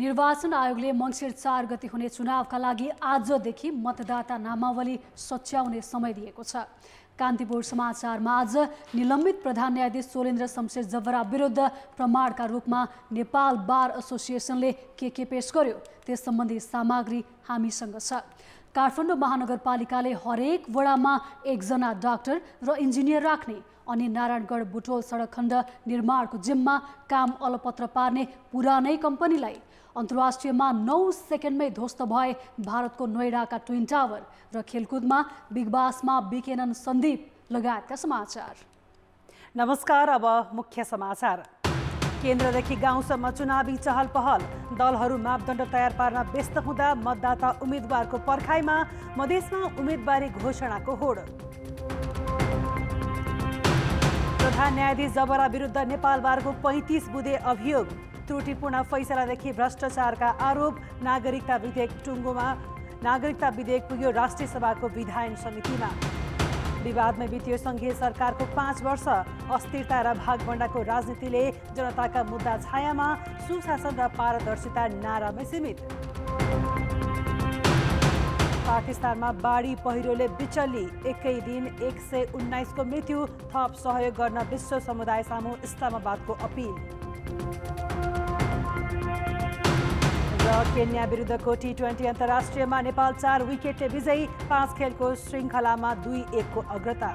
निर्वाचन आयोगले मङ्सिर 4 गते हुने चुनावका लागि आजदेखि मतदाता नामावली सच्याउने समय दिएको छ। कान्तिपुर समाचारमा आज निलम्बित प्रधान न्यायाधीश चोलेन्द्र शमशेर जबरा विरुद्ध प्रमाणका रूपमा नेपाल बार एसोसिएसनले के पेश गर्यो त्यस सम्बन्धी सामग्री हामीसँग छ। काठमाडौँ महानगरपालिकाले हरेक वडामा एकजना डाक्टर र इन्जिनियर राख्ने अनि नारायणगढ बुटोल सडक खण्ड निर्माणको जिम्मा काम अलपत्र पार्ने पुरानै कम्पनीलाई अन्तर्राष्ट्रियमा 9 सेकेन्डमै ध्वस्त भए भारतको नोएडाका ट्विन टावर र खेलकुदमा बिग बासमा बिकेनन सन्दीप लगायतका समाचार। नमस्कार, अब मुख्य समाचार। केन्द्रदेखि गाउँसम्म चुनावी चहल पहल, दलहरू मापदण्ड तयार पार्न व्यस्त हुँदा मतदाता उम्मेदवारको पर्खाइमा मधेसमा उम्मेदवारी घोषणाको होड। प्रधान न्यायाधीश जबरा विरुद्ध नेपाल बारको 35 बुँदे अभियोग, त्रुटिपूर्ण फैसलादेखि भ्रष्टाचारका आरोप, नागरिकता विधेयक पुग्यो राष्ट्रिय सभाको विधायन समितिमा। विवादमै बित्यो सङ्घीय सरकारको 5 वर्ष, अस्थिरता र भागभण्डाको राजनीतिले जनताका मुद्दा छायामा, सुशासन र पारदर्शिता नारामै सीमित। पाकिस्तानमा बाढी पहिरोले बिचल्ली, एकै दिन 119 को मृत्यु, थप सहयोग गर्न विश्व समुदाय सामु इस्लामाबादको अपील। र केन्या विरुद्धको T20 अन्तर्राष्ट्रियमा नेपाल 4 विकेटले विजयी, 5 खेलको श्रृङ्खलामा 2-1 को अग्रता।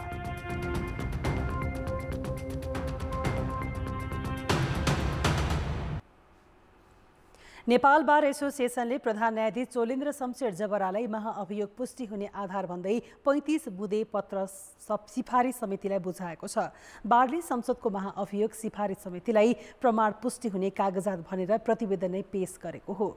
नेपाल बार एसोसिएसनले प्रधान न्यायाधीश चोलेन्द्र शमशेर जबरालाई महाअभियोग पुष्टि हुने आधार भन्दै 35 बुँदे पत्र सिफारिस समितिलाई बुझाएको छ। बारले संसदको महाअभियोग सिफारिस समितिलाई प्रमाण पुष्टि हुने कागजात भनेर प्रतिवेदन नै पेश गरेको हो।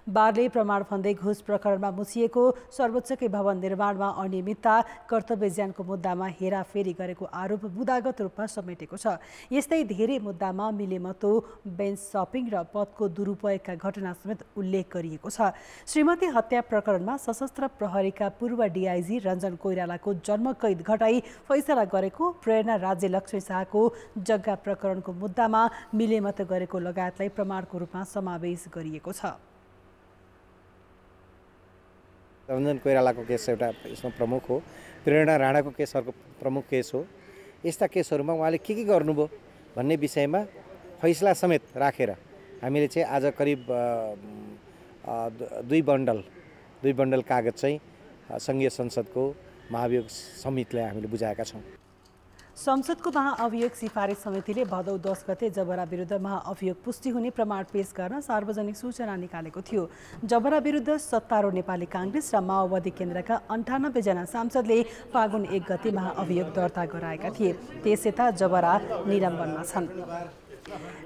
बारले प्रमाण भन्दै घुस प्रकरणमा मुछिएको, सर्वोच्चकै भवन निर्माणमा अनियमितता, कर्तव्यज्यानको मुद्दामा हेराफेरी गरेको आरोप बुदागत रूपमा समेटेको छ। यस्तै धेरै मुद्दामा मिलेमतो, बेन्च सपिङ र पदको दुरुपयोगका घटना समेत उल्लेख गरिएको छ। श्रीमती हत्या प्रकरणमा सशस्त्र प्रहरीका पूर्व DIG रञ्जन कोइरालाको जन्मकैद घटाई फैसला गरेको, प्रेरणा राज्य लक्ष्मी शाहको जग्गा प्रकरणको मुद्दामा मिलेमतो गरेको लगायतलाई प्रमाणको रूपमा समावेश गरिएको छ। रञ्जन कोइरालाको केस एउटा यसमा प्रमुख हो, प्रेरणा राणाको केस अर्को प्रमुख केस हो। यस्ता केसहरूमा उहाँले के गर्नुभयो भन्ने विषयमा फैसला समेत राखेर हामीले चाहिँ आज करिब 2 बन्डल कागज चाहिँ सङ्घीय संसदको महाभियोग समितिलाई हामीले बुझाएका छौँ। संसदको महाअभियोग सिफारिस समितिले भदौ 10 गते जबरा विरुद्ध महाअभियोग पुष्टि हुने प्रमाण पेश गर्न सार्वजनिक सूचना निकालेको थियो। जबरा विरुद्ध सत्तारूढ नेपाली काङ्ग्रेस र माओवादी केन्द्रका 98 जना सांसदले फागुन 1 गते महाअभियोग दर्ता गराएका थिए। त्यसयता जबरा निलम्बनमा छन्।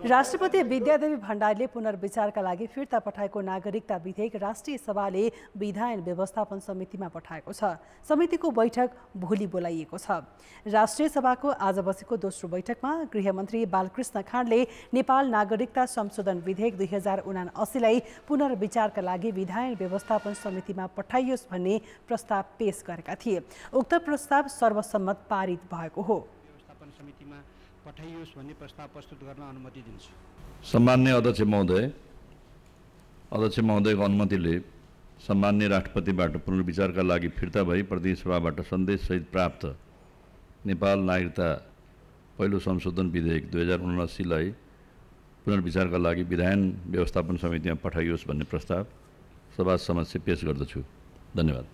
राष्ट्रपति विद्यादेवी भण्डारीले पुनर्विचारका लागि फिर्ता पठाएको नागरिकता विधेयक राष्ट्रिय सभाले विधायन व्यवस्थापन समितिमा पठाएको छ। समितिको बैठक भोलि बोलाइएको छ। राष्ट्रिय सभाको आज बसेको दोस्रो बैठकमा गृहमन्त्री बालकृष्ण खाँडले नेपाल नागरिकता संशोधन विधेयक 2079 लाई पुनर्विचारका लागि विधायन व्यवस्थापन समितिमा पठाइयोस् भन्ने प्रस्ताव पेश गरेका थिए। उक्त प्रस्ताव सर्वसम्मत पारित भएको हो। व्यवस्थापन समितिमा पठाइयोस् भन्ने प्रस्ताव प्रस्तुत गर्न अनुमति दिन्छु। सम्माननीय अध्यक्ष महोदयको अनुमतिले सम्माननीय राष्ट्रपतिबाट पुनर्विचारका लागि फिर्ता भई प्रतिनिधि सभाबाट सन्देशसहित प्राप्त नेपाल नागरिकता पहिलो संशोधन विधेयक 2079 लाई पुनर्विचारका लागि विधायन व्यवस्थापन समितिमा पठाइयोस् भन्ने प्रस्ताव सभा समक्ष पेश गर्दछु। धन्यवाद।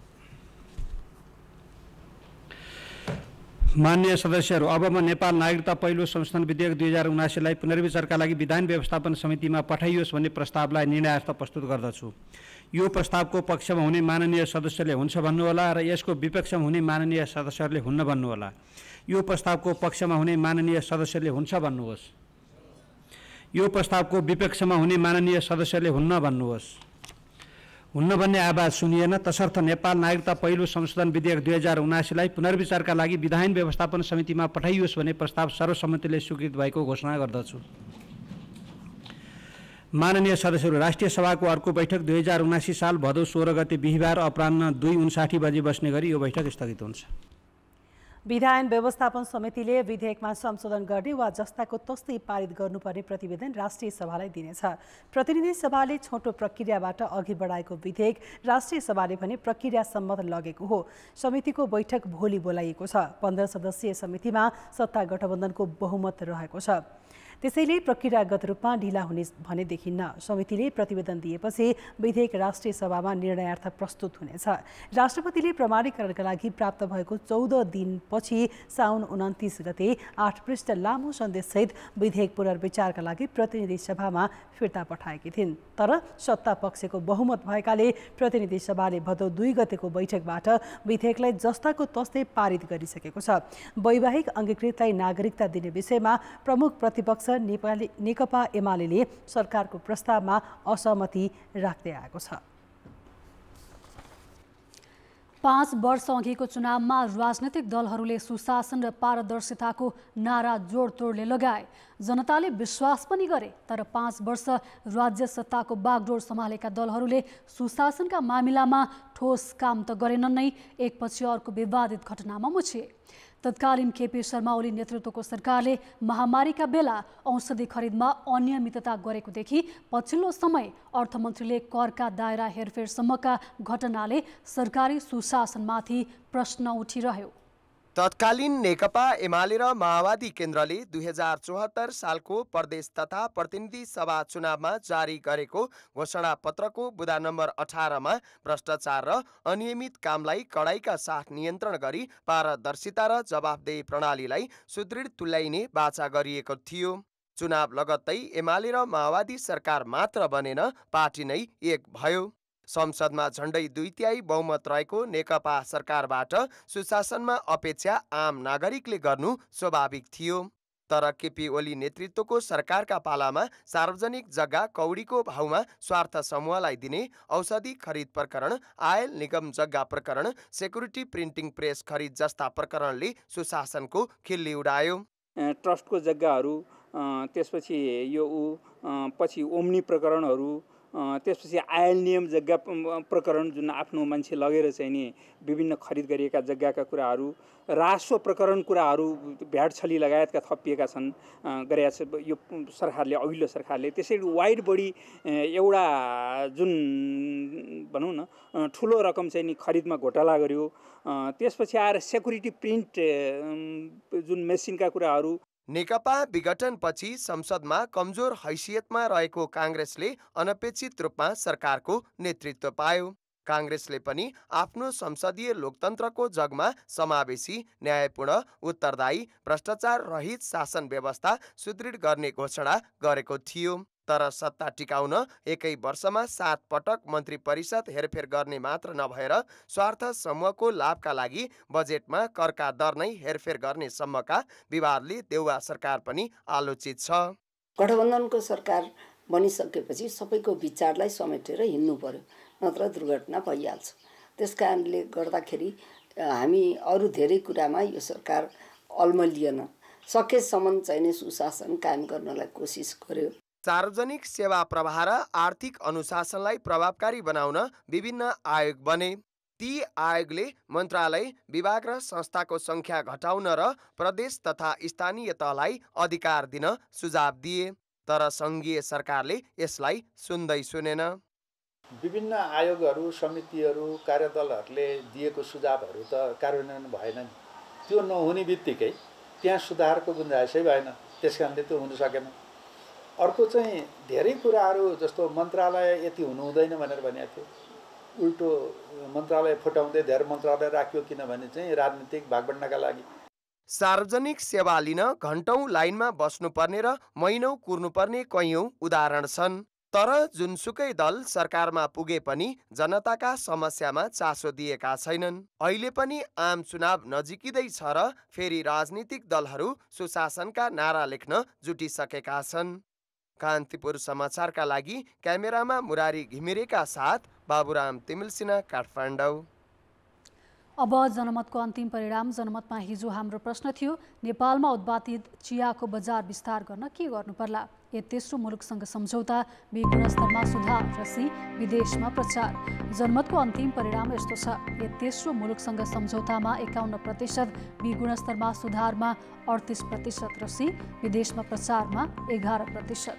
माननीय सदस्यहरू, अब म नेपाल नागरिकता पहिलो संशोधन विधेयक 2079 लाई पुनर्विचारका लागि विधायन व्यवस्थापन समितिमा पठाइयोस् भन्ने प्रस्तावलाई निर्णयार्थ प्रस्तुत गर्दछु। यो प्रस्तावको पक्षमा हुने माननीय सदस्यले हुन्छ भन्नुहोला र यसको विपक्षमा हुने माननीय सदस्यहरूले हुन्न भन्नुहोला। यो प्रस्तावको पक्षमा हुने माननीय सदस्यले हुन्छ भन्नुहोस्। यो प्रस्तावको विपक्षमा हुने माननीय सदस्यले हुन्न भन्नुहोस्। हुन्न भन्ने आवाज सुनिएन, तसर्थ नेपाल नागरिकता पहिलो संशोधन विधेयक 2079 लाई पुनर्विचारका लागि विधायन व्यवस्थापन समितिमा पठाइयोस् भन्ने प्रस्ताव सर्वसम्मतिले स्वीकृत भएको घोषणा गर्दछु। माननीय सदस्यहरू, राष्ट्रिय सभाको अर्को बैठक 2079 साल भदौ 16 गते बिहिबार अपराह्न 2:59 बजे बस्ने गरी यो बैठक स्थगित हुन्छ। विधायन व्यवस्थापन समितिले विधेयकमा संशोधन गर्ने वा जस्ताको तस्तै पारित गर्नुपर्ने प्रतिवेदन राष्ट्रिय सभालाई दिनेछ। प्रतिनिधि सभाले छोटो प्रक्रियाबाट अघि बढाएको विधेयक राष्ट्रिय सभाले भने प्रक्रियासम्म लगेको हो। समितिको बैठक भोलि बोलाइएको छ। 15 सदस्यीय समितिमा सत्ता गठबन्धनको बहुमत रहेको छ। त्यसैले प्रक्रियागत रूपमा ढिला हुने भने देखिन्न। समितिले प्रतिवेदन दिएपछि विधेयक राष्ट्रिय सभामा निर्णयार्थ प्रस्तुत हुनेछ। राष्ट्रपतिले प्रमाणीकरणका लागि प्राप्त भएको 14 दिनपछि साउन 29 गते 8 पृष्ठ लामो सन्देशसहित विधेयक पुनर्विचारका लागि प्रतिनिधि सभामा फिर्ता पठाएकी थिइन्। तर सत्ता पक्षको बहुमत भएकाले प्रतिनिधि सभाले भदौ 2 गतेको बैठकबाट विधेयकलाई जस्ताको तस्तै पारित गरिसकेको छ। वैवाहिक अङ्गीकृतलाई नागरिकता दिने विषयमा प्रमुख प्रतिपक्ष नेकपा एमाले सरकारको प्रस्तावमा असहमति राख्दै आएको छ। 5 वर्ष अघिको चुनावमा राजनैतिक दलहरूले सुशासन र पारदर्शिताको नारा जोडतोडले लगाए। जनताले विश्वास पनि गरे। तर 5 वर्ष राज्य सत्ताको बागडोर सम्हालेका दलहरूले सुशासनका मामिलामा ठोस काम त गरेनन् नै, एकपछि अर्को विवादित घटनामा मुछिए। तत्कालीन केपी शर्मा ओली नेतृत्वको सरकारले महामारीका बेला औषधि खरिदमा अनियमितता गरेको देखि पछिल्लो समय अर्थमन्त्रीले करका दायरा हेरफेरसम्मका घटनाले सरकारी सुशासनमाथि प्रश्न उठिरह्यो। तत्कालीन नेकपा एमाले र माओवादी केन्द्रले 2074 सालको प्रदेश तथा प्रतिनिधि सभा चुनावमा जारी गरेको घोषणापत्रको बुँदा नम्बर 18 मा भ्रष्टाचार र अनियमित कामलाई कडाइका साथ नियन्त्रण गरी पारदर्शिता र जवाफदेही प्रणालीलाई सुदृढ तुल्याइने बाचा गरिएको थियो। चुनाव लगत्तै एमाले र माओवादी सरकार मात्र बनेन, पार्टी नै एक भयो। संसदमा झण्डै 2/3 बहुमत रहेको नेकपा सरकारबाट सुशासनमा अपेक्षा आम नागरिकले गर्नु स्वाभाविक थियो। तर केपी ओली नेतृत्वको सरकारका पालामा सार्वजनिक जग्गा कौडीको भाउमा स्वार्थ समूहलाई दिने, औषधि खरिद प्रकरण, आयल निगम जग्गा प्रकरण, सेक्युरिटी प्रिन्टिङ प्रेस खरिद जस्ता प्रकरणले सुशासनको खिल्ली उडायो। ट्रस्टको जग्गाहरू, त्यसपछि यो पछि ओम्नी प्रकरणहरू, त्यसपछि आयल नियम जग्गा प्रकरण जुन आफ्नो मान्छे लगेर चाहिँ नि विभिन्न खरिद गरिएका जग्गाका कुराहरू, राजस्व प्रकरण कुराहरू, भ्याट छली लगायतका थपिएका छन् गरेका छ यो सरकारले, अघिल्लो सरकारले। त्यसैले वाइड बढी एउटा जुन भनौँ न ठुलो रकम चाहिँ नि खरिदमा घोटाला गर्यो। त्यसपछि आएर सेक्युरिटी प्रिन्ट जुन मेसिनका कुराहरू। नेकपा विघटनपछि संसदमा कमजोर हैसियतमा रहेको काङ्ग्रेसले अनपेक्षित रूपमा सरकारको नेतृत्व पायो। काङ्ग्रेसले पनि आफ्नो संसदीय लोकतन्त्रको जगमा समावेशी, न्यायपूर्ण, उत्तरदायी, भ्रष्टाचार रहित शासन व्यवस्था सुदृढ गर्ने घोषणा गरेको थियो। तर सत्ता टिकाउन एकै वर्षमा 7 पटक मन्त्री परिषद हेरफेर गर्ने मात्र नभएर स्वार्थ समूहको लाभका लागि बजेटमा करका दर नै हेरफेर गर्ने सम्मका विवादले देउवा सरकार पनि आलोचित छ। गठबन्धनको सरकार बनिसकेपछि सबैको विचारलाई समेटेर हिँड्नु पर्यो, नत्र दुर्घटना भइहाल्छ। त्यस कारणले गर्दाखेरि हामी अरू धेरै कुरामा यो सरकार अल्मलिएन, सकेसम्म चाहिने सुशासन कायम गर्नलाई कोसिस गर्यो। सार्वजनिक सेवा प्रवाह र आर्थिक अनुशासनलाई प्रभावकारी बनाउन विभिन्न आयोग बने। ती आयोगले मन्त्रालय, विभाग र संस्थाको संख्या घटाउन र प्रदेश तथा स्थानीय तहलाई अधिकार दिन सुझाव दिए। तर सङ्घीय सरकारले यसलाई सुन्दै सुनेन। विभिन्न आयोगहरू, समितिहरू, कार्यदलहरूले दिएको सुझावहरू त कार्यान्वयन भएन। त्यो नहुने बित्तिकै त्यहाँ सुधारको गुन्जाइसै भएन, त्यस कारणले त्यो हुन सकेन। अर्को चाहिँ धेरै कुराहरू जस्तो मन्त्रालय यति हुनु हुँदैन भनेर भनेको थियो, उल्टो मन्त्रालय फुटाउँदै धेरै मन्त्रालय राख्यो, किनभने चाहिँ राजनीतिक भागबण्डाका लागि। सार्वजनिक सेवा लिन घण्टौं लाइनमा बस्नुपर्ने र महिनौं कुर्नुपर्ने कैयौं उदाहरण छन्। तर जुनसुकै दल सरकारमा पुगे पनि जनताका समस्यामा चासो दिएका छैनन्। अहिले पनि आम चुनाव नजिकिँदैछ र फेरि राजनीतिक दलहरू सुशासनका नारा लेख्न जुटिसकेका छन्। कान्तिपुर समाचारका लागि क्यामेरामा मुरारी घिमिरेका साथ बाबुराम तिमिल सिन्हा, काठमाडौँ। अब जनमतको अन्तिम परिणाम। जनमतमा हिजो हाम्रो प्रश्न थियो, नेपालमा उत्पादित चियाको बजार विस्तार गर्न के गर्नुपर्ला? ए तेस्रो मुलुकसँग सम्झौता, बी गुणस्तरमा सुधार र सी विदेशमा प्रचार। जनमतको अन्तिम परिणाम यस्तो छ। ए तेस्रो मुलुकसँग सम्झौतामा 51%, बी गुणस्तरमा सुधारमा 38% र सी विदेशमा प्रचारमा 11%।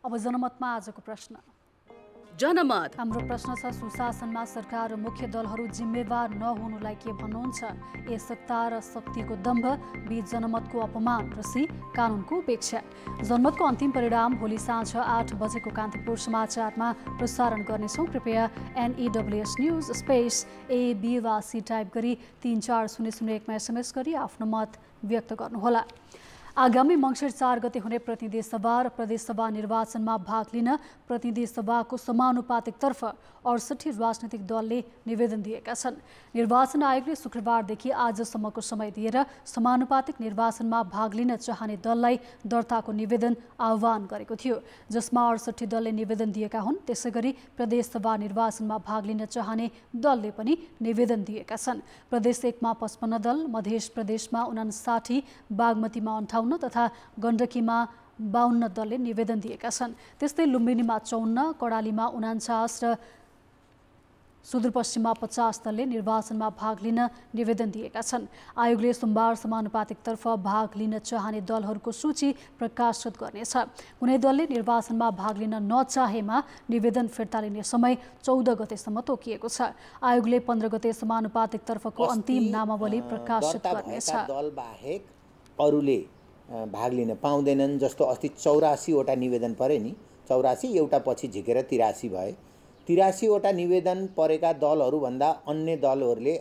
अब जनमतमा आजको प्रश्न। जनमत हाम्रो प्रश्न छ, सुशासनमा सरकार र मुख्य दलहरू जिम्मेवार नहुनुलाई के भन्नुहुन्छ? ए सत्ता र शक्तिको दम्भ, बी जनमतको अपमान र सी कानुनको उपेक्षा। जनमतको अन्तिम परिणाम भोलि साँझ 8 बजेको कान्तिपुर समाचारमा प्रसारण गर्नेछौँ। कृपया NEWS न्युज स्पेस AB वा सी टाइप गरी 34001मा SMS गरी आफ्नो मत व्यक्त गर्नुहोला। आगामी मङ्सिर 4 गते हुने प्रतिनिधि सभा र प्रदेशसभा निर्वाचनमा भाग लिन प्रतिनिधि सभाको समानुपातिकतर्फ 68 राजनैतिक दलले निवेदन दिएका छन्। निर्वाचन आयोगले शुक्रबारदेखि आजसम्मको समय दिएर समानुपातिक निर्वाचनमा भाग लिन चाहने दललाई दर्ताको निवेदन आह्वान गरेको थियो, जसमा 68 दलले निवेदन दिएका हुन्। त्यसैगरी प्रदेशसभा निर्वाचनमा भाग लिन चाहने दलले पनि निवेदन दिएका छन्। प्रदेश 1 मा 55 दल, मध्य प्रदेशमा 59, बागमतीमा 58 तथा गण्डकीमा 52 दलले निवेदन दिएका छन्। त्यस्तै लुम्बिनीमा 54, कडालीमा 49 र सुदूरपश्चिममा 50 दलले निर्वाचनमा भाग लिन निवेदन दिएका छन्। आयोगले सोमबार समानुपातिकतर्फ भाग लिन चाहने दलहरूको सूची प्रकाशित गर्नेछ। कुनै दलले निर्वाचनमा भाग लिन नचाहेमा निवेदन फिर्ता लिने समय 14 गतेसम्म तोकिएको छ। आयोगले 15 गते समानुपातिकतर्फको अन्तिम नामावली प्रकाशित गर्नेछ। दल बाहेक अरूले भाग लिन पाउँदैनन्। जस्तो अस्ति 84 वटा निवेदन परे नि, 84 एउटा पछि झिकेर 83 भए। 83 वटा निवेदन परेका दलहरूभन्दा अन्य दलहरूले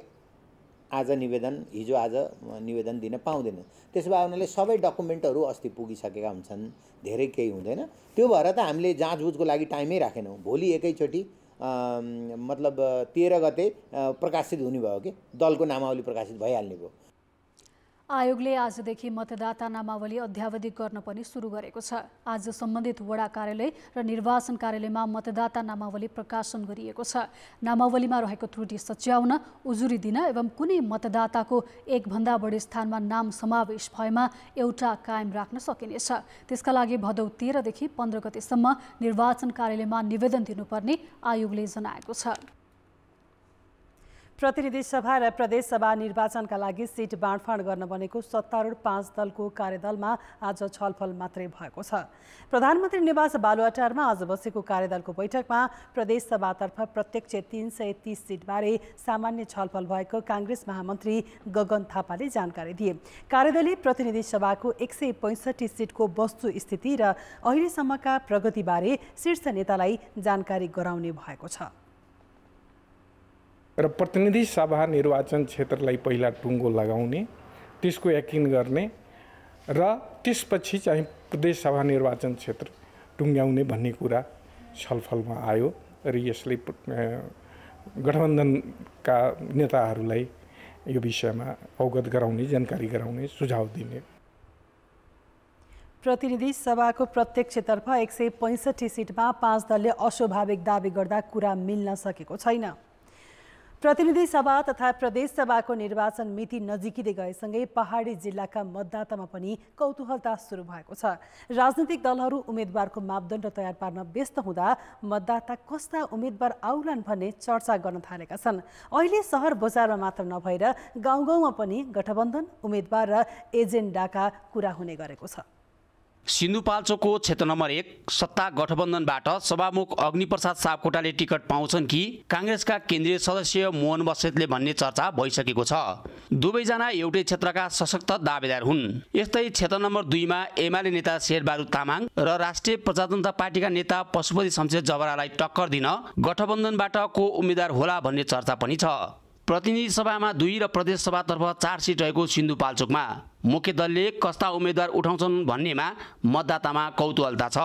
हिजो आज निवेदन दिन पाउँदैन। त्यसो भए उनीहरूले सबै डकुमेन्टहरू अस्ति पुगिसकेका हुन्छन्, धेरै केही हुँदैन। त्यो भएर त हामीले जाँचबुझको लागि टाइमै राखेनौँ। भोलि एकैचोटि मतलब 13 गते प्रकाशित हुने भयो कि दलको नामावली प्रकाशित भइहाल्ने भयो। आयोगले आजदेखि मतदाता नामावली अध्यावधिक गर्न पनि सुरु गरेको छ। आज सम्बन्धित वडा कार्यालय र निर्वाचन कार्यालयमा मतदाता नामावली प्रकाशन गरिएको छ। नामावलीमा रहेको त्रुटि सच्याउन, उजुरी दिन एवं कुनै मतदाताको एकभन्दा बढी स्थानमा नाम समावेश भएमा एउटा कायम राख्न सकिनेछ। त्यसका लागि भदौ 13 देखि 15 गतेसम्म निर्वाचन कार्यालयमा निवेदन दिनुपर्ने आयोगले जनाएको छ। प्रतिनिधि सभा र प्रदेशसभा निर्वाचनका लागि सिट बाँडफाँड गर्न बनेको सत्तारूढ 5 दलको कार्यदलमा आज छलफल मात्रै भएको छ। प्रधानमन्त्री निवास बालुवाटारमा आज बसेको कार्यदलको बैठकमा प्रदेशसभातर्फ प्रत्यक्ष 330 सिटबारे सामान्य छलफल भएको काङ्ग्रेस महामन्त्री गगन थापाले जानकारी दिए। कार्यदलले प्रतिनिधि सभाको 165 सिटको वस्तुस्थिति र अहिलेसम्मका प्रगतिबारे शीर्ष नेतालाई जानकारी गराउने भएको छ। र प्रतिनिधि सभा निर्वाचन क्षेत्रलाई पहिला टुङ्गो लगाउने, त्यसको यकिन गर्ने र त्यसपछि चाहिँ प्रदेश सभा निर्वाचन क्षेत्र टुङ्ग्याउने भन्ने कुरा छलफलमा आयो र यसले गठबन्धनका नेताहरूलाई यो विषयमा अवगत गराउने, जानकारी गराउने, सुझाव दिने। प्रतिनिधि सभाको प्रत्यक्षतर्फ 165 सिटमा 5 दलले अस्वाभाविक दावी गर्दा कुरा मिल्न सकेको छैन। प्रतिनिधि सभा तथा प्रदेश सभाको निर्वाचन मिति नजिकिँदै गएसँगै पहाडी जिल्लाका मतदातामा पनि कौतूहलता सुरु भएको छ। राजनीतिक दलहरू उम्मेदवारको मापदण्ड तयार पार्न व्यस्त हुँदा मतदाता कस्ता उम्मेदवार आउलान् भन्ने चर्चा गर्न थालेका छन्। अहिले सहर बजारमा मात्र नभएर गाउँ-गाउँमा पनि गठबन्धन, उम्मेदवार र एजेन्डाका कुरा हुने गरेको छ। सिन्धुपाल्चोकको क्षेत्र नम्बर 1 सत्ता गठबन्धनबाट सभामुख अग्निप्रसाद सापकोटाले टिकट पाउँछन् कि काङ्ग्रेसका केन्द्रीय सदस्य मोहन बस्नेतले भन्ने चर्चा भइसकेको छ। दुवैजना एउटै क्षेत्रका सशक्त दावेदार हुन्। यस्तै क्षेत्र नम्बर 2 मा एमाले नेता शेरबहादुर तामाङ र राष्ट्रिय प्रजातन्त्र पार्टीका नेता पशुपति शमशेर जबरालाई टक्कर दिन गठबन्धनबाट को उम्मेदवार होला भन्ने चर्चा पनि छ। प्रतिनिधि सभामा 2 र प्रदेश सभातर्फ 4 सिट रहेको सिन्धुपाल्चोकमा मुख्य दलले कस्ता उम्मेदवार उठाउँछन् भन्नेमा मतदातामा कौतूहलता छ।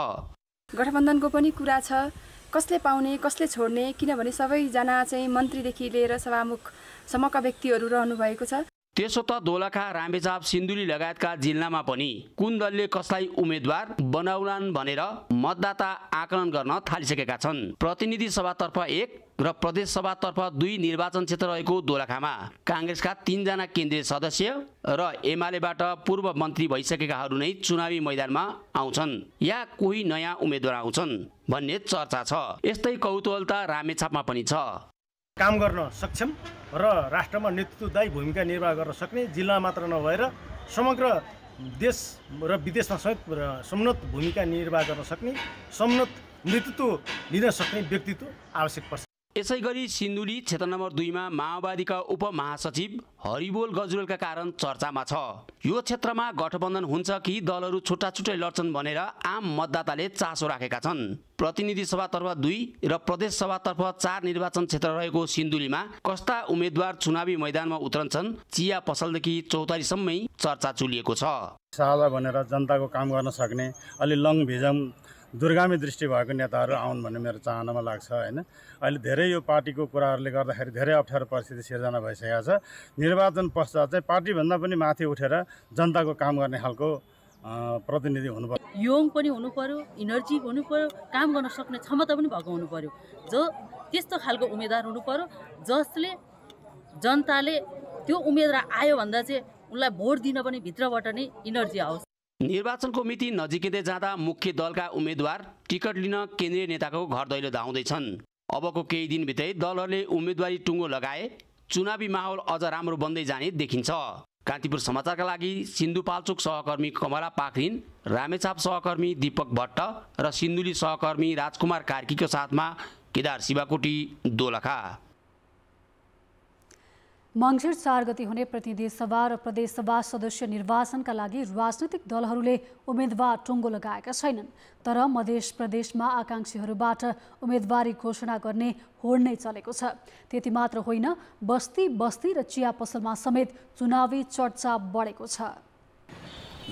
गठबन्धनको पनि कुरा छ, कसले पाउने कसले छोड्ने, किनभने सबैजना चाहिँ मन्त्रीदेखि लिएर सभामुखसम्मका व्यक्तिहरू रहनु भएको छ। त्यसो त दोलखा, रामेछाप, सिन्धुली लगायतका जिल्लामा पनि कुन दलले कसलाई उम्मेदवार बनाउलान् भनेर मतदाता आकलन गर्न थालिसकेका छन्। प्रतिनिधि सभातर्फ 1 र प्रदेश सभातर्फ 2 निर्वाचन क्षेत्र रहेको दोलखामा कांग्रेसका 3 जना केन्द्रीय सदस्य र एमालेबाट पूर्व मन्त्री भइसकेकाहरू नै चुनावी मैदानमा आउँछन् या कोही नयाँ उम्मेदवार आउँछन् भन्ने चर्चा छ। यस्तै कौतूहलता रामेछापमा पनि छ। काम गर्न सक्षम र राष्ट्रमा नेतृत्वदायी भूमिका निर्वाह गर्न सक्ने, जिल्ला मात्र नभएर समग्र देश र विदेशमा समेत समुन्नत भूमिका निर्वाह गर्न सक्ने, समुन्नत नेतृत्व लिन सक्ने व्यक्तित्व आवश्यक पर्छ। यसैगरी सिन्धुली क्षेत्र नम्बर 2 मा माओवादीका उपमहासचिव हरिबोल गजुरेलका कारण चर्चामा छ। यो क्षेत्रमा गठबन्धन हुन्छ कि दलहरू छुट्टा छुट्टै लड्छन् भनेर आम मतदाताले चासो राखेका छन्। प्रतिनिधि सभातर्फ 2 र प्रदेश सभातर्फ 4 निर्वाचन क्षेत्र रहेको सिन्धुलीमा कस्ता उम्मेदवार चुनावी मैदानमा उत्रन्छन्, चिया पसलदेखि चौतारीसम्मै चर्चा चुलिएको छ। साझा भनेर जनताको काम गर्न सक्ने, अलि लङ भिजन दूरगामी दृष्टि भएको नेताहरू आउन् भन्ने मेरो चाहनामा लाग्छ हैन। अहिले धेरै यो पार्टीको कुराहरूले गर्दाखेरि धेरै अप्ठ्यारो परिस्थिति सिर्जना भइसकेको छ। निर्वाचन पश्चात चाहिँ पार्टीभन्दा पनि माथि उठेर जनताको काम गर्ने खालको प्रतिनिधि हुनुपर्छ। योङ पनि हुनु पर्यो, इनर्जी हुनु पर्यो, काम गर्न सक्ने क्षमता पनि भएको हुनु पर्यो। जो त्यस्तो खालको उम्मेदवार हुनु पर्यो जसले जनताले त्यो उम्मेदवार आयो भन्दा चाहिँ उनलाई भोट दिन पनि भित्रबाट नै इनर्जी आओस्। निर्वाचनको मिति नजिकै जाँदा मुख्य दलका उम्मेदवार टिकट लिन केन्द्रीय नेताको घर दैलो धाउँदैछन्। अबको केही दिनभित्रै दलहरूले उम्मेदवारी टुङ्गो लगाए चुनावी माहौल अझ राम्रो बन्दै जाने देखिन्छ। कान्तिपुर समाचारका लागि सिन्धुपाल्चोक सहकर्मी कमला पाखरिन, रामेछाप सहकर्मी दीपक भट्ट र सिन्धुली सहकर्मी राजकुमार कार्कीको साथमा केदार शिवाकोटी, दोलखा। मङ्सिर 4 गते हुने प्रतिनिधि सभा र प्रदेश सभा सदस्य निर्वाचनका लागि राजनैतिक दलहरूले उम्मेदवार टुङ्गो लगाएका छैनन्। तर मध्य प्रदेशमा आकांक्षीहरूबाट उम्मेदवारी घोषणा गर्ने होड नै चलेको छ। त्यति मात्र होइन, बस्ती बस्ती र चिया पसलमा समेत चुनावी चर्चा बढेको छ।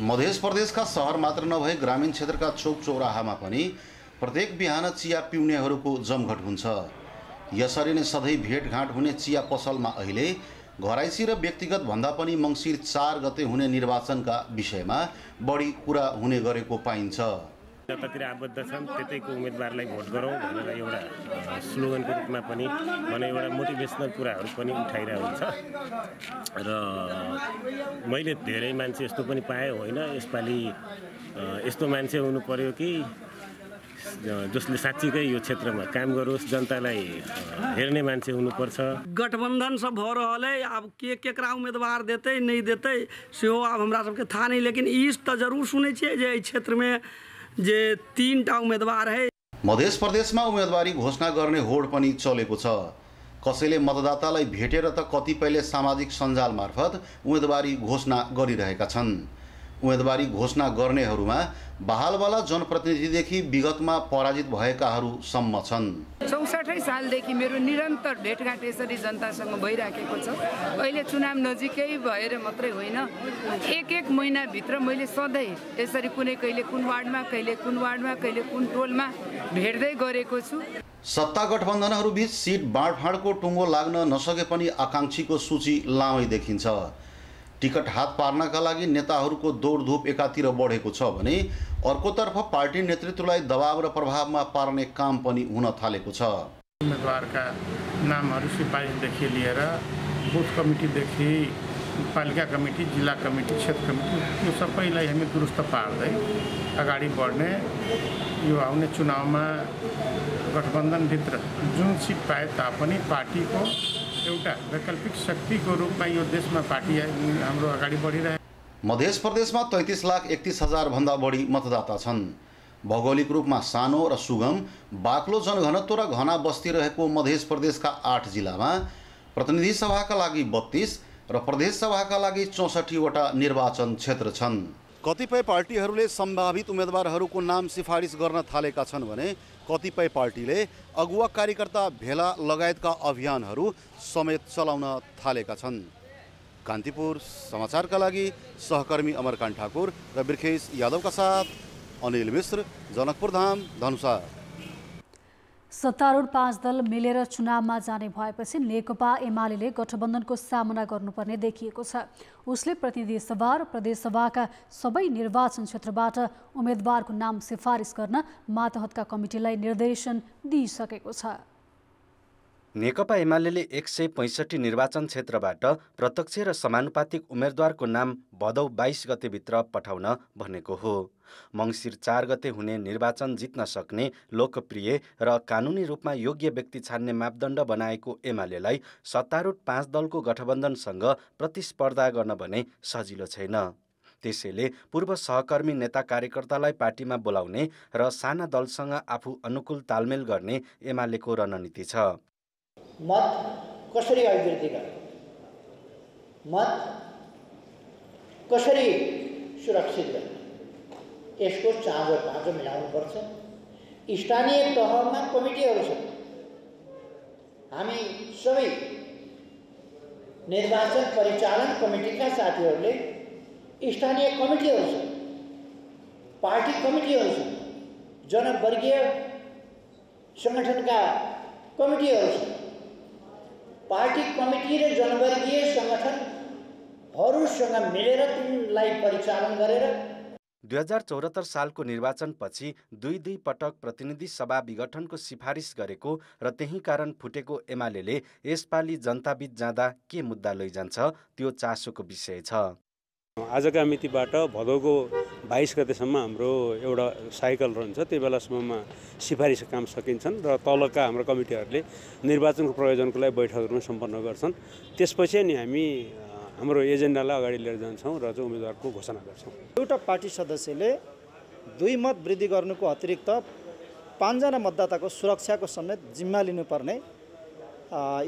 मध्य प्रदेशका सहर मात्र नभए ग्रामीण क्षेत्रका चौक चौराहामा पनि प्रत्येक बिहान चिया पिउनेहरूको जमघट हुन्छ। यसरी नै सधैँ भेटघाट हुने चिया पसलमा अहिले घराइसी र व्यक्तिगत भन्दा पनि मङ्सिर 4 गते हुने निर्वाचनका विषयमा बढी कुरा हुने गरेको पाइन्छ। जतातिर आबद्ध छन् त्यतैको उम्मेदवारलाई भोट गरौँ भनेर एउटा स्लोगनको रूपमा पनि भने एउटा मोटिभेसनल कुराहरू पनि उठाइरहेको हुन्छ। र मैले धेरै मान्छे यस्तो पनि पाएँ, होइन यसपालि यस्तो मान्छे हुनु पर्यो कि जसले साँच्चीकै यो क्षेत्रमा काम गरोस्, जनतालाई हेर्ने मान्छे हुनुपर्छ। गठबंधन सब हो रहा है, अब केकरा उम्मीदवार देते नहीं देते सेहो अब हमरा सबके था नहीं, लेकिन इस तो जरूर सुने छिए जे क्षेत्र में जे 3टा उम्मेदवार है। मध्य प्रदेशमा उम्मेदवारी घोषणा गर्ने होड पनि चलेको छ। कसैले मतदातालाई भेटेर त कतिपयले सामाजिक सञ्जाल मार्फत उम्मेदवारी घोषणा गरिरहेका छन्। उम्मेदवारी घोषणा गर्नेहरूमा बहालवाला जनप्रतिनिधिदेखि विगतमा पराजित भएकाहरू सम्म छन्। 64 सालदेखि मेरो निरन्तर भेटघाट यसरी जनतासँग भइराखेको छ। अहिले चुनाव नजिकै भएर मात्रै होइन, एक महिनाभित्र मैले सधैँ यसरी कहिले कुन वार्डमा, कहिले कुन वार्डमा, कहिले कुन टोलमा भेट्दै गरेको छु। सत्ता गठबन्धनहरूबीच सिट बाँडफाँडको टुङ्गो लाग्न नसके पनि आकाङ्क्षीको सूची लामै देखिन्छ। टिकट हात पार्नका लागि नेताहरूको दौडधुप एकातिर बढेको छ भने अर्कोतर्फ पार्टी नेतृत्वलाई दबाव र प्रभावमा पार्ने काम पनि हुन थालेको छ। उम्मेदवारका नामहरू सिफारिसदेखि लिएर बुथ कमिटीदेखि पालिका कमिटी, जिल्ला कमिटी, क्षेत्र कमिटी, यो सबैलाई हामी दुरुस्त पार्दै अगाडि बढ्ने, यो आउने चुनावमा गठबन्धनभित्र जुन सिट पाए तापनि पार्टीको एउटा वैकल्पिक शक्तिको रूपमा यो देशमा पार्टी हाम्रो अगाडि बढिरहेको। मध्य प्रदेशमा 33,31,000 भन्दा बढी मतदाता छन्। भौगोलिक रूपमा सानो र सुगम, बाक्लो जनघनत्व र घना बस्ती रहेको मध्य प्रदेशका 8 जिल्लामा प्रतिनिधि सभाका लागि 32 र प्रदेश सभाका लागि 64 वटा निर्वाचन क्षेत्र छन्। कतिपय पार्टीहरूले सम्भावित उम्मेदवारहरूको नाम सिफारिस गर्न थालेका छन् भने कतिपय पार्टीले अगुवा कार्यकर्ता भेला लगायतका अभियानहरू समेत चलाउन थालेका छन्। कान्तिपुर समाचारका लागि सहकर्मी अमरकान्त ठाकुर र बिर्खेश यादवका साथ अनिल मिश्र, जनकपुर धाम, धनुषा। सत्तारूढ 5 दल मिलेर चुनावमा जाने भएपछि नेकपा एमाले गठबन्धनको सामना गर्नुपर्ने देखिएको छ। उसले प्रतिनिधि सभा र प्रदेशसभाका सबै निर्वाचन क्षेत्रबाट उम्मेदवारको नाम सिफारिस गर्न मातहतका कमिटीलाई निर्देशन दिइसकेको छ। नेकपा एमाले 165 निर्वाचन क्षेत्रबाट प्रत्यक्ष र समानुपातिक उम्मेदवारको नाम भदौ 22 गतेभित्र पठाउन भनेको हो। मङ्सिर 4 गते हुने निर्वाचन जित्न सक्ने लोकप्रिय र कानुनी रूपमा योग्य व्यक्ति छान्ने मापदण्ड बनाएको एमालेलाई सत्तारूढ 5 दलको गठबन्धनसँग प्रतिस्पर्धा गर्न भने सजिलो छैन। त्यसैले पूर्व सहकर्मी नेता कार्यकर्तालाई पार्टीमा बोलाउने र साना दलसँग आफू अनुकूल तालमेल गर्ने एमालेको रणनीति छ। मत कसरी अभिवृद्धि गर्ने, मत कसरी सुरक्षित गर्ने, यसको चाँजो मिलाउनुपर्छ। स्थानीय तहमा कमिटीहरू छन्। हामी सबै निर्वाचन परिचालन कमिटीका साथीहरूले स्थानीय कमिटीहरू छन्, पार्टी कमिटीहरू छन्, जनवर्गीय सङ्गठनका कमिटीहरू छन्। पार्टी कमिटी र जनवर्गीय सङ्गठनहरूसँग मिलेर तिनलाई परिचालन गरेर 2074 सालको निर्वाचनपछि दुई पटक प्रतिनिधि सभा विघटनको सिफारिस गरेको र त्यही कारण फुटेको एमाले यसपालि जनताबीच जाँदा के मुद्दा लैजान्छ त्यो चासोको विषय छ। आजका मितिबाट भदौको 22 गतेसम्म हाम्रो एउटा साइकल रहन्छ। त्यो बेलासम्ममा सिफारिस काम सकिन्छन् र तलका हाम्रो कमिटीहरूले निर्वाचनको प्रयोजनको लागि बैठकहरू सम्पन्न गर्छन्। त्यसपछि नि हामी हाम्रो एजेन्डालाई अगाडि लिएर जान्छौँ र चाहिँ उम्मेदवारको घोषणा गर्छौँ। एउटा पार्टी सदस्यले 2 मत वृद्धि गर्नुको अतिरिक्त 5 जना मतदाताको सुरक्षाको समेत जिम्मा लिनुपर्ने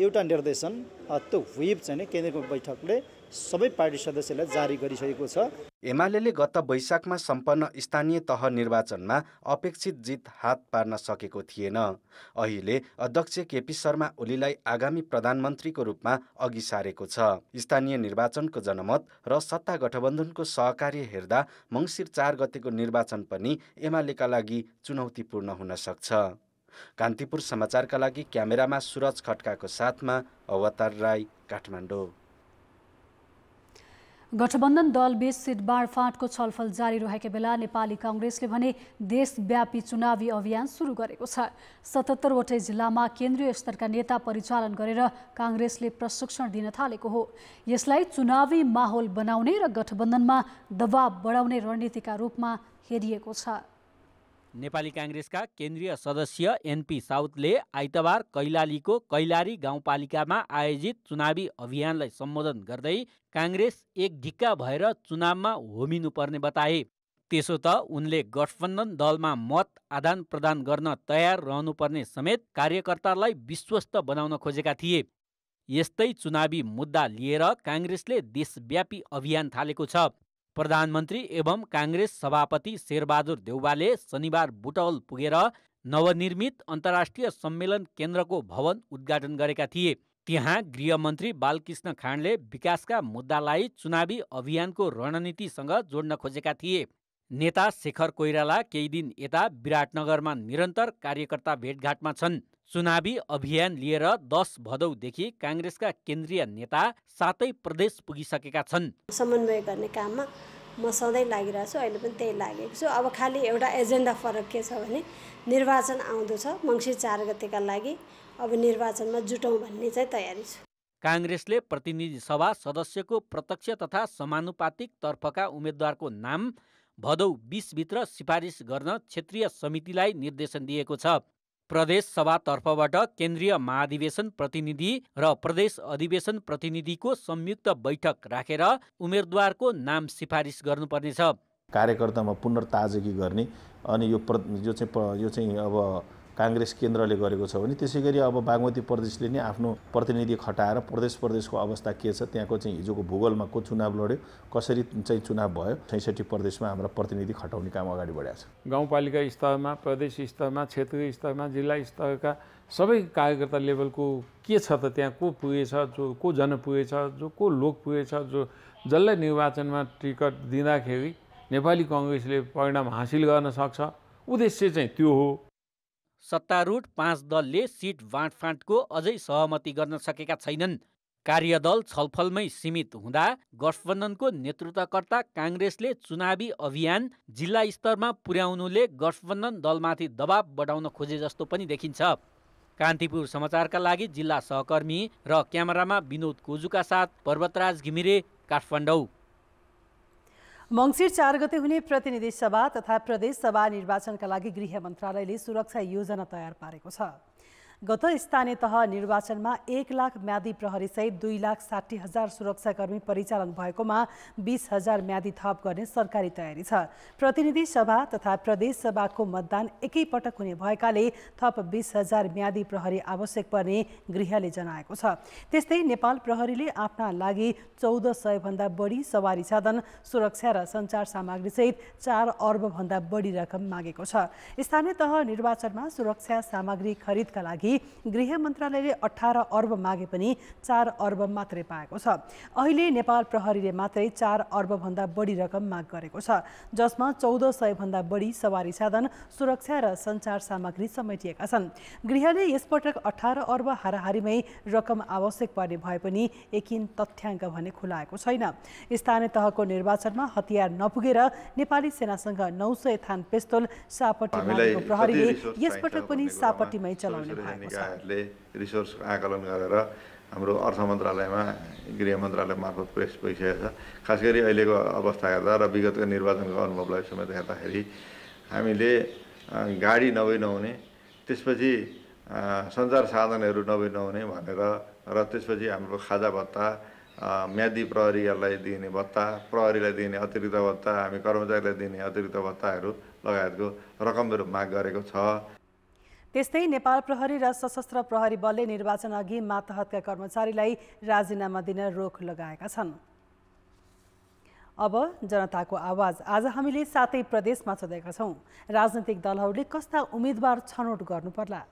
एउटा निर्देशन त्यो व्हिप चाहिँ केन्द्रको बैठकले सबै पार्टी सदस्यलाई जारी गरिसकेको छ। एमाले गत वैशाखमा सम्पन्न स्थानीय तह निर्वाचनमा अपेक्षित जित हात पार्न सकेको थिएन। अहिले अध्यक्ष केपी शर्मा ओलीलाई आगामी प्रधानमन्त्रीको रूपमा अघि सारेको छ। स्थानीय निर्वाचनको जनमत र सत्ता गठबन्धनको सहकार्य हेर्दा मङ्सिर 4 गतेको निर्वाचन पनि एमालेका लागि चुनौतीपूर्ण हुन सक्छ। कान्तिपुर समाचारका लागि क्यामेरामा सुरज खड्काको साथमा अवतार राई, काठमाडौँ। गठबन्धन दलबीच सिट बाँडफाँडको छलफल जारी रहेका बेला नेपाली काङ्ग्रेसले भने देशव्यापी चुनावी अभियान सुरु गरेको छ। 77 वटै जिल्लामा केन्द्रीय स्तरका नेता परिचालन गरेर काङ्ग्रेसले प्रशिक्षण दिन थालेको हो। यसलाई चुनावी माहौल बनाउने र गठबन्धनमा दबाव बढाउने रणनीतिका रूपमा हेरिएको छ। नेपाली काङ्ग्रेसका केन्द्रीय सदस्य एनपी साउदले आइतबार कैलालीको कैलारी गाउँपालिकामा आयोजित चुनावी अभियानलाई सम्बोधन गर्दै काङ्ग्रेस एक ढिक्का भएर चुनावमा होमिनुपर्ने बताए। त्यसो त उनले गठबन्धन दलमा मत आदान प्रदान गर्न तयार रहनुपर्ने समेत कार्यकर्तालाई विश्वस्त बनाउन खोजेका थिए। यस्तै चुनावी मुद्दा लिएर काङ्ग्रेसले देशव्यापी अभियान थालेको छ। प्रधानमन्त्री एवं काङ्ग्रेस सभापति शेरबहादुर देउवाले शनिबार बुटवल पुगेर नवनिर्मित अन्तर्राष्ट्रिय सम्मेलन केन्द्रको भवन उद्घाटन गरेका थिए। त्यहाँ गृहमन्त्री बालकृष्ण खाँडले विकासका मुद्दालाई चुनावी अभियानको रणनीतिसँग जोड्न खोजेका थिए। नेता शेखर कोइराला केही दिन यता विराटनगरमा निरन्तर कार्यकर्ता भेटघाटमा छन्। चुनावी अभियान लिएर 10 भदौदेखि काङ्ग्रेसका केन्द्रीय नेता 7 प्रदेश पुगिसकेका छन्। समन्वय गर्ने काममा म सधैँ लागिरहेको छु, अहिले पनि त्यही लागेको छु। अब खालि एउटा एजेन्डा फरक के छ भने निर्वाचन आउँदो छ, मङ्सिर 4 गतेका लागि अब निर्वाचनमा जुटौँ भन्ने चाहिँ तयारी छु। काङ्ग्रेसले प्रतिनिधि सभा सदस्यको प्रत्यक्ष तथा समानुपातिक तर्फका उम्मेद्वारको नाम भदौ 20 भित्र सिफारिस गर्न क्षेत्रीय समितिलाई निर्देशन दिएको छ। प्रदेश सभा तर्फबाट केन्द्रीय महाधिवेशन प्रतिनिधि र प्रदेश अधिवेशन प्रतिनिधिको संयुक्त बैठक राखेर उम्मेदवारको नाम सिफारिस गर्नुपर्नेछ। कार्यकर्तामा पुनर्ताजगी गर्ने अनि यो चाहिँ अब काङ्ग्रेस केन्द्रले गरेको छ भने त्यसै गरी अब बागमती प्रदेशले नै आफ्नो प्रतिनिधि खटाएर प्रदेशको अवस्था के छ, त्यहाँको चाहिँ हिजोको भूगोलमा को चुनाव लड्यो, कसरी चाहिँ चुनाव भयो, 66 प्रदेशमा हाम्रा प्रतिनिधि खटाउने काम अगाडि बढाएको छ। गाउँपालिका स्तरमा, प्रदेश स्तरमा, क्षेत्रीय स्तरमा, जिल्ला स्तरका सबै कार्यकर्ता लेभलको के छ त त्यहाँ को पुगेछ, को जन पुगेछ, को लोक पुगेछ, जसलाई निर्वाचनमा टिकट दिँदाखेरि नेपाली काङ्ग्रेसले परिणाम हासिल गर्न सक्छ, उद्देश्य चाहिँ त्यो हो। सत्तारूढ 5 दलले सिट बाँडफाँडको अझै सहमति गर्न सकेका छैनन्। कार्यदल छलफलमै सीमित हुँदा गठबन्धनको नेतृत्वकर्ता काङ्ग्रेसले चुनावी अभियान जिल्ला स्तरमा पुर्याउनुले गठबन्धन दलमाथि दबाव बढाउन खोजे जस्तो पनि देखिन्छ। कान्तिपुर समाचारका लागि जिल्ला सहकर्मी र क्यामेरामा विनोद कोजुका साथ पर्वतराज घिमिरे, काठमाडौँ। मङ्सिर 4 गते हुने प्रतिनिधि सभा तथा प्रदेश सभा निर्वाचनका लागि गृह मन्त्रालयले सुरक्षा योजना तयार पारेको छ। गत स्थानीय तह निर्वाचनमा 1 लाख म्यादी प्रहरीसहित 2,60,000 सुरक्षाकर्मी परिचालन भएकोमा 20,000 म्यादी थप गर्ने सरकारी तयारी छ। प्रतिनिधि सभा तथा प्रदेश सभाको मतदान एकैपटक हुने भएकाले थप 20,000 म्यादी प्रहरी आवश्यक पर्ने गृहले जनाएको छ। त्यस्तै नेपाल प्रहरीले आफ्ना लागि 1400 भन्दा बढी सवारी साधन, सुरक्षा र सञ्चार सामग्रीसहित 4 अर्बभन्दा बढी रकम मागेको छ। स्थानीय तह निर्वाचनमा सुरक्षा सामग्री खरिदका लागि गृह मन्त्रालयले 18 अर्ब मागे पनि 4 अर्ब मात्रै पाएको छ। अहिले नेपाल प्रहरीले मात्रै 4 अर्बभन्दा बढी रकम माग गरेको छ, जसमा 1400 भन्दा बढी सवारी साधन, सुरक्षा र सञ्चार सामग्री समेटिएका छन्। गृहले यसपटक 18 अर्ब हाराहारीमै रकम आवश्यक पर्ने भए पनि एकिन तथ्याङ्क भने खुलाएको छैन। स्थानीय तहको निर्वाचनमा हतियार नपुगेर नेपाली सेनासँग 900 थान पिस्तोल सापट्टी मागेको प्रहरीले यसपटक पनि सापट्टीमै चलाउने भयो। निकायहरूले रिसोर्स आकलन गरेर हाम्रो अर्थ मन्त्रालयमा गृह मन्त्रालय मार्फत प्रेस भइसकेको छ। खास गरी अहिलेको अवस्था हेर्दा र विगतको निर्वाचनको अनुभवलाई समेत हेर्दाखेरि हामीले गाडी नभई नहुने, त्यसपछि सञ्चार साधनहरू नभई नहुने भनेर र त्यसपछि हाम्रो खाजा भत्ता, म्यादी प्रहरीहरूलाई दिने भत्ता, प्रहरीलाई दिने अतिरिक्त भत्ता, हामी कर्मचारीलाई दिने अतिरिक्त भत्ताहरू लगायतको रकमहरू माग गरेको छ। त्यस्तै नेपाल प्रहरी र सशस्त्र प्रहरी बलले निर्वाचन अघि मातहतका कर्मचारीलाई राजीनामा दिन रोक लगाएका छन्। अब जनताको आवाज। आज हामीले 7 प्रदेशमा सोधेका छौँ, राजनीतिक दलहरूले कस्ता उम्मेदवार छनौट गर्नु पर्ला?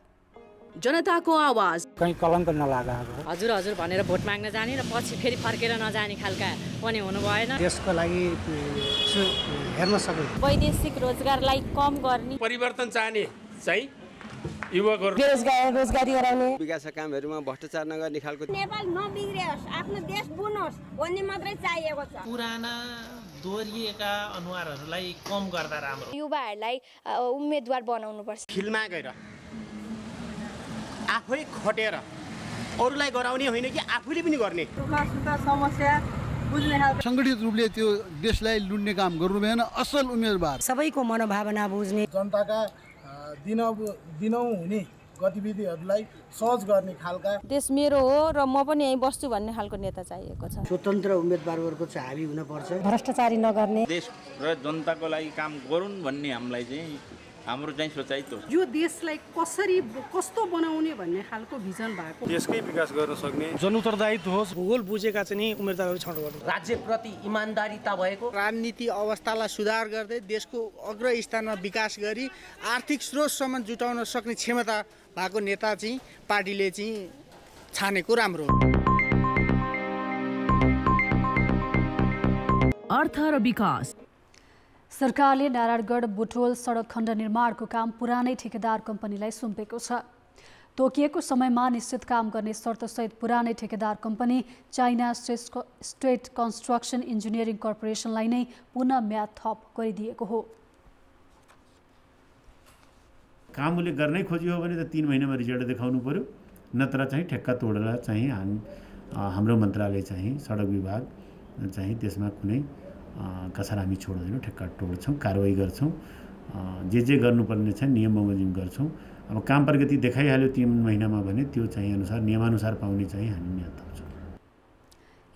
जनताको आवाज। कहीँ कलङ्क नलागा हजुर हजुर भनेर भोट माग्न जाने र पछि फेरि फर्केर नजाने खालका पनि हुनु भएन। देशको लागि हेर्न सक्नु, वैदेशिक रोजगारलाई कम गर्ने, परिवर्तन चाहने चाहिँ युवकहरू, रोजगारी गराउने, विकासका कामहरूमा भ्रष्टाचार नगर्ने खालको, नेपाल नबिग्रियोस्, आफ्नो देश बुनोस् भन्ने मात्रै चाहिएको छ। पुराना दोहोरिएका अनुहारहरूलाई कम गर्दा राम्रो। युवाहरूलाई उम्मेदवार बनाउनु पर्छ। खिलमा गएर आफै खटेर अरूलाई गराउने होइन कि आफूले पनि गर्ने। समस्या बुझ्ने सङ्गठित रूपले त्यो देशलाई लुट्ने काम गर्नु भएन। असल उम्मेदवार सबैको मनोभावना बुझ्ने, जनताका दिनौँ हुने गतिविधिहरूलाई सहज गर्ने खालका, देश मेरो हो र म पनि यहीँ बस्छु भन्ने खालको नेता चाहिएको छ। स्वतन्त्र उम्मेदवारहरूको चाहिँ हाबी हुनुपर्छ, भ्रष्टाचारी नगर्ने, देश र जनताको लागि काम गरून् भन्ने हामीलाई चाहिँ हाम्रो चाहिँ सोचाइ त यो देशलाई कस्तो बनाउने भन्ने खालको भिजन भएको, देशकै विकास गर्न सक्ने जनउत्तरदायित्व होस्। भूगोल बुझेका चाहिँ उम्मेदवारहरू छनौट गर्नु, राज्यप्रति इमान्दारिता भएको, राजनीति अवस्थालाई सुधार गर्दै देशको अग्र स्थानमा विकास गरी आर्थिक स्रोतसम्म जुटाउन सक्ने क्षमता भएको नेता चाहिँ पार्टीले चाहिँ छानेको राम्रो हो। अर्थ र विकास। सरकारले नारायणगढ बुटवल सडक खण्ड निर्माणको काम पुरानै ठेकेदार कम्पनीलाई सुम्पेको छ। तोकिएको समयमा निश्चित काम गर्ने शर्तसहित पुरानै ठेकेदार company China state construction engineering कर्पोरेसनलाई नै पुनः म्याद थप गरिदिएको हो। काम उसले गर्नै खोज्यो हो भने त 3 महिनामा रिजल्ट देखाउनु पर्यो, नत्र चाहिँ ठेक्का तोडेर चाहिँ हाम्रो मन्त्रालय चाहिँ सडक विभाग चाहिँ त्यसमा कुनै कसर हामी छोड्दैनौँ, ठेक्का तोड्छौँ, कारवाही गर्छौँ, जे गर्नुपर्ने छ नियम बमोजिम गर्छौँ। अब काम प्रगति देखाइहाल्यो 3 महिनामा भने त्यो चाहिँ अनुसार नियमानुसार पाउने चाहिँ हामी म्याद थप्छौँ।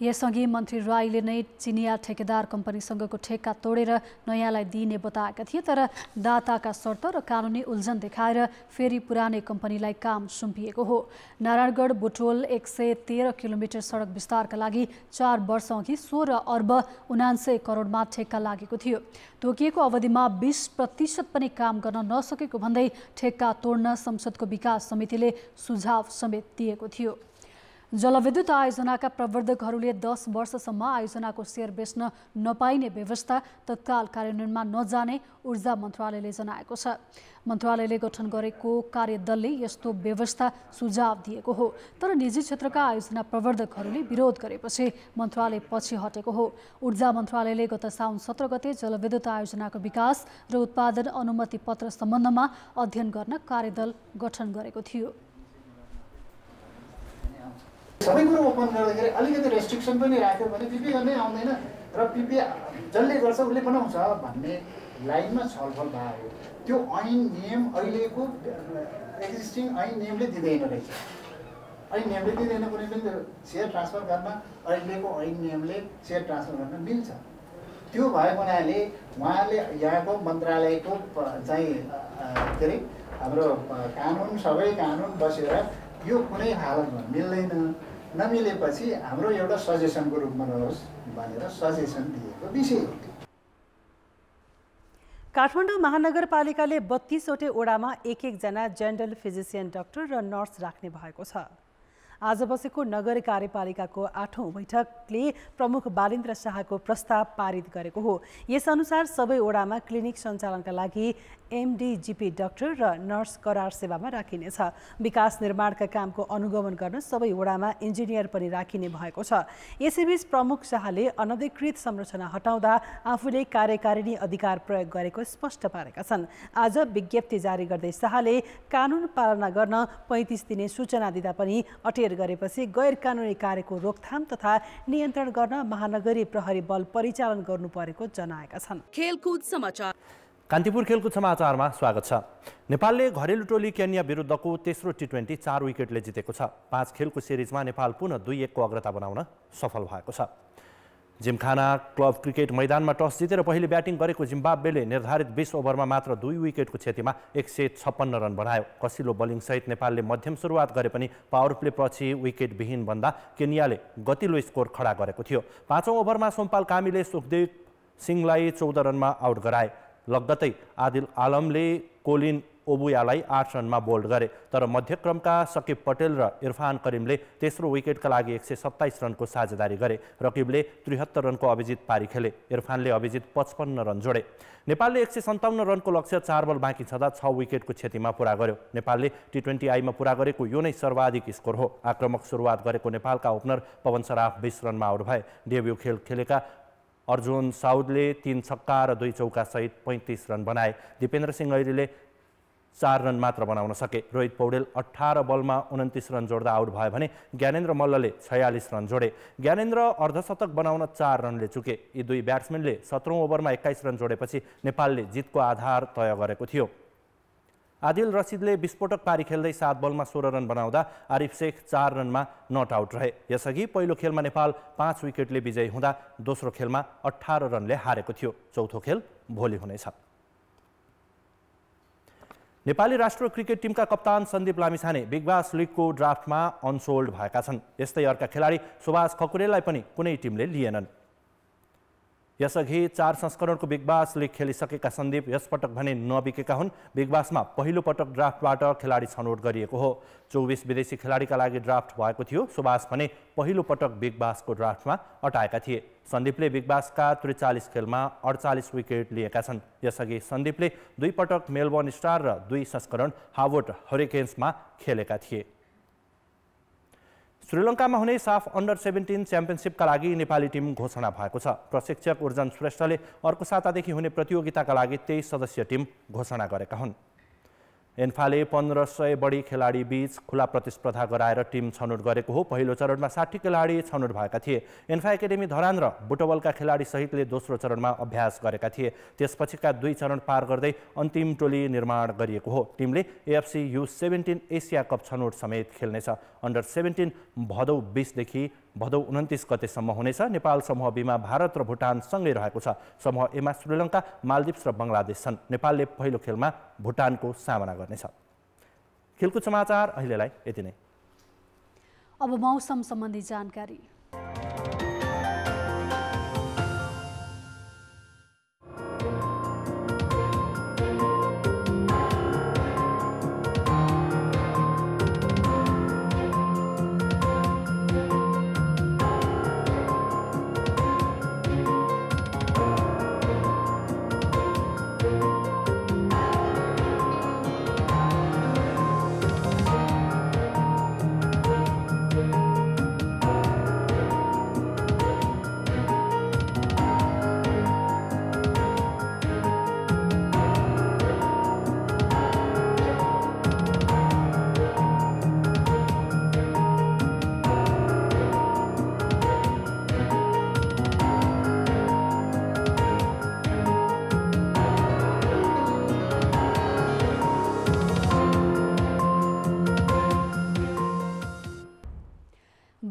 यसअघि मन्त्री राईले नै चिनिया ठेकेदार कम्पनीसँगको ठेक्का तोडेर नयाँलाई दिने बताएका थिए, तर दाताका शर्त र कानुनी उल्झन देखाएर फेरि पुरानै कम्पनीलाई काम सुम्पिएको हो। नारायणगढ बुटवल 113 किलोमिटर सडक विस्तारका लागि 4 वर्षअघि 16 अर्ब 79 करोडमा ठेक्का लागेको थियो। तोकिएको अवधिमा 20% पनि काम गर्न नसकेको भन्दै ठेक्का तोड्न संसदको विकास समितिले सुझाव समेत दिएको थियो। जलविद्युत आयोजनाका प्रवर्धकहरूले 10 वर्षसम्म आयोजनाको सेयर बेच्न नपाइने व्यवस्था तत्काल कार्यान्वयनमा नजाने ऊर्जा मन्त्रालयले जनाएको छ। मन्त्रालयले गठन गरेको कार्यदलले यस्तो व्यवस्था सुझाव दिएको हो, तर निजी क्षेत्रका आयोजना प्रवर्धकहरूले विरोध गरेपछि मन्त्रालय पछि हटेको हो। ऊर्जा मन्त्रालयले गत साउन 17 गते जलविद्युत आयोजनाको विकास र उत्पादन अनुमति पत्र सम्बन्धमा अध्ययन गर्न कार्यदल गठन गरेको थियो। सबै कुरो ओपन गर्दाखेरि अलिकति रेस्ट्रिक्सन पनि राख्यो भने पिपी गर्नै आउँदैन र पिपी जसले गर्छ उसले बनाउँछ भन्ने लाइनमा छलफल भयो। त्यो ऐन नियम अहिलेको एक्जिस्टिङ ऐन नियमले दिँदैन रहेछ। ऐन नियमले दिँदैन, कुनै पनि सेयर ट्रान्सफर गर्न अहिलेको ऐन नियमले सेयर ट्रान्सफर गर्न मिल्छ। त्यो भएको हुनाले उहाँले यहाँको मन्त्रालयको चाहिँ के अरे हाम्रो कानुन सबै कानुन बसेर यो कुनै हालतमा मिल्दैन, नमिलेपछि हाम्रो एउटा सजेसनको रूपमा रहोस् भनेर सजेसन दिएको विषय हो। काठमाडौँ महानगरपालिकाले 32वटै ओडामा एक-एकजना जेनरल फिजिसियन डाक्टर र नर्स राख्ने भएको छ। आज बसेको नगर कार्यपालिकाको 8औं बैठकले प्रमुख बालेन्द्र शाहको प्रस्ताव पारित गरेको हो। यसअनुसार सबै ओडामा क्लिनिक सञ्चालनका लागि एमडीजीपी डाक्टर र नर्स करार सेवामा राखिनेछ। विकास निर्माणका कामको अनुगमन गर्न सबै ओडामा इन्जिनियर पनि राखिने भएको छ। यसैबीच प्रमुख शाहले अनधिकृत संरचना हटाउँदा आफूले कार्यकारिणी अधिकार प्रयोग गरेको स्पष्ट पारेका छन्। आज विज्ञप्ति जारी गर्दै शाहले कानुन पालना गर्न 35 दिने सूचना दिँदा पनि अटेर गरेपछि गैर कानुनी कार्यको रोकथाम तथा नियन्त्रण गर्न महानगरी प्रहरी बल परिचालन गर्नु परेको जनाएका छन्। खेलकुद समाचार। कान्तिपुर खेलकुद समाचारमा स्वागत छ। नेपालले घरेलु टोली केन्या विरुद्धको तेस्रो टी20 4 विकेटले जितेको छ। 5 खेलको सिरिजमा नेपाल पुनः 2-1 को अग्रता बनाउन सफल भएको छ। जिमखाना क्लब क्रिकेट मैदानमा टस जितेर पहिले ब्याटिङ गरेको जिम्बाब्वेले निर्धारित 20 ओभरमा मात्र 2 विकेटको क्षतिमा 156 रन बनायो। कसिलो बोलिङसहित नेपालले मध्यम सुरुवात गरे पनि पावर प्ले पछि विकेट विहीन बन्दा केन्याले गतिलो स्कोर खडा गरेको थियो। 5औं ओभरमा सोमपाल कामीले सुखदेव सिंहलाई 14 रनमा आउट गराए। लगत्तै आदिल आलमले कोलिन ओबुयालाई 8 रनमा बोल्ड गरे, तर मध्यक्रमका सकिब पटेल र इरफान करिमले तेस्रो विकेटका लागि 127 रनको साझेदारी गरे। रकिबले 73 रनको अभिजित पारी खेले। इरफानले अभिजित 55 रन जोडे। नेपालले 157 रनको लक्ष्य 4 बल बाँकी छँदा 6 विकेटको क्षतिमा पुरा गर्यो। नेपालले टी20 आईमा पुरा गरेको यो नै सर्वाधिक स्कोर हो। आक्रमक सुरुवात गरेको नेपालका ओपनर पवन सराफ 20 रनमा आउट भए। डेब्यू खेल खेलेका अर्जुन साउदले 3 छक्का र 2 चौका सहित 35 रन बनाए। दिपेन्द्र सिंह ऐरीले 4 रन मात्र बनाउन सके। रोहित पौडेल 18 बलमा 29 रन जोड्दा आउट भयो भने ज्ञानेन्द्र मल्लले 46 रन जोडे। ज्ञानेन्द्र अर्धशतक बनाउन 4 रनले चुके। यी दुई ब्याट्सम्यानले 17औं ओभरमा 21 रन जोडेपछि नेपालले जितको आधार तय गरेको थियो। आदिल रसिदले विस्फोटक पारी खेल्दै 7 बलमा 16 रन बनाउँदा आरिफ शेख 4 रनमा नट आउट रहे। यसअघि पहिलो खेलमा नेपाल 5 विकेटले विजयी हुँदा दोस्रो खेलमा 18 रनले हारेको थियो। चौथो खेल भोलि हुनेछ। नेपाली राष्ट्रिय क्रिकेट टिमका कप्तान सन्दीप लामिछाने बिग बास लिगको ड्राफ्टमा अनसोल्ड भएका छन्। यस्तै अर्का खेलाडी सुभाष खकुरेललाई पनि कुनै टिमले लिएनन्। यसअघि 4 संस्करणको बिग बास लिग खेलिसकेका सन्दीप यसपटक भने नबिकेका हुन्। बिग बासमा पहिलो पटक ड्राफ्टबाट खेलाडी छनौट गरिएको हो। 24 विदेशी खेलाडीका लागि ड्राफ्ट भएको थियो। सुभाष भने पहिलो पटक बिग बासको ड्राफ्टमा अटाएका थिए। सन्दीपले बिग बासका 43 खेलमा 48 विकेट लिएका छन्। यसअघि सन्दीपले 2 पटक मेलबर्न स्टार र 2 संस्करण हार्वर्ड हरिकेन्समा खेलेका थिए। श्रीलङ्कामा हुने साफ अन्डर 17 च्याम्पियनसिपका लागि नेपाली टिम घोषणा भएको छ। प्रशिक्षक उर्जन श्रेष्ठले अर्को सातादेखि हुने प्रतियोगिताका लागि 23 सदस्यीय टिम घोषणा गरेका हुन्। एन्फाले 1500 बढी खेलाडी बीच खुला प्रतिस्पर्धा गराएर टिम छनौट गरेको हो। पहिलो चरणमा 60 खेलाडी छनौट भएका थिए। एन्फा एकाडेमी धरान र बुटवलका खेलाडी सहितले दोस्रो चरणमा अभ्यास गरेका थिए। त्यसपछिका 2 चरण पार गर्दै अन्तिम टोली निर्माण गरिएको हो। टिमले एएफसी U17 एसिया कप छनौट समेत खेल्नेछ। अन्डर 17 भदौ 20 देखि भदौ 29 गतेसम्म हुनेछ। नेपाल समूह बीमा भारत र भुटान सँगै रहेको छ। समूह एमा श्रीलङ्का, मालदिप्स र बङ्गलादेश छन्। नेपालले पहिलो खेलमा भुटानको सामना गर्नेछ। खेलकुद समाचार अहिलेलाई यति नै। अब मौसम सम्बन्धी जानकारी।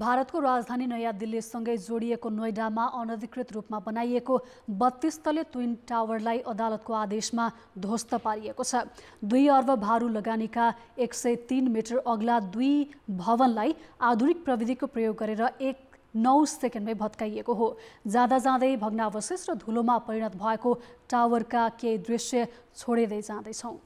भारतको राजधानी नयाँ दिल्लीसँगै जोडिएको नोइडामा अनधिकृत रूपमा बनाइएको 32 तले ट्विन टावरलाई अदालतको आदेशमा ध्वस्त पारिएको छ। 2 अर्ब भारु लगानीका 103 मिटर अग्ला 2 भवनलाई आधुनिक प्रविधिको प्रयोग गरेर 9 सेकेन्डमै भत्काइएको हो। जाँदा जाँदै भग्नावशेष र धुलोमा परिणत भएको टावरका केही दृश्य छोडिँदै जाँदैछौँ।